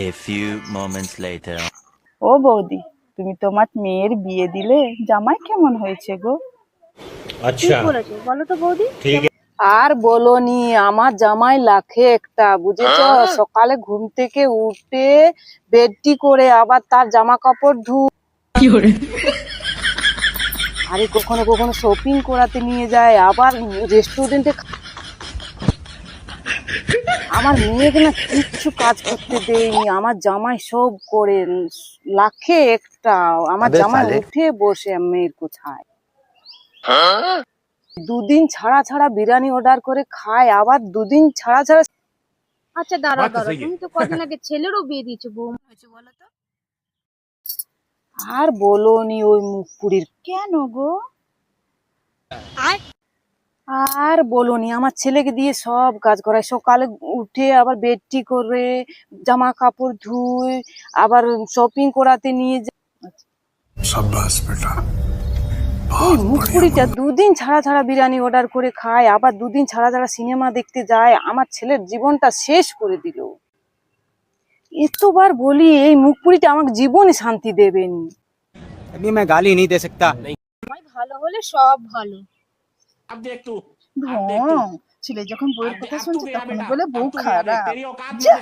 A few moments later. ও বৌদি, তুমি তোমার মেয়ের বিয়ে দিলে, জামাই কেমন হয়েছে গো? ঠিক বলেছো, বলো তো বৌদি। আর বলোনি, আমার জামাই লাখে একটা, বুঝেছ? সকালে ঘুম থেকে উঠে বেডটি করে আবার তার জামা কাপড় আরে কখনো কখনো শপিং করাতে নিয়ে যায়, আবার রেস্টুরেন্টে। আমার মেয়েকে না কিচ্ছু কাজ করতে দেয়নি, আমার জামাই সব করে। লাখে একটা আমার জামাই উঠে বসে মেয়ের কোথায়। দুদিন ছাড়া ছাড়া বিরিয়ানি অর্ডার করে খায়, আবার দুদিন ছাড়া ছাড়া। আচ্ছা দাঁড়াও, তুমি তো কদিন আগে ছেলেরও বিয়ে দিয়েছো, বউ হয়েছে, বলো তো। আর বলোনি ওই মুখ পুরীর। কেন গো? আর বলোনি, আমার ছেলেকে দিয়ে সব কাজ করায়, সকালে উঠে আবার বেডটি করে, জামা কাপড় ধুই, আবার শপিং করাতে নিয়ে যায়। এই মুখপুরিটা দুদিন ছাড়া ছাড়া বিরিয়ানি অর্ডার করে খায়, আবার দুদিন ছাড়া ছাড়া সিনেমা দেখতে যায়। আমার ছেলের জীবনটা শেষ করে দিল। এতবার বলি এই মুখপুরিটা আমাকে জীবনে শান্তি দেবেনি। अभी मैं गाली नहीं दे सकता। জামাই ভালো হলে সব ভালো। ঢং, ছেলে যখন বউয়ের কথা শুনছে তখন বলে বউ খারাপ। যা।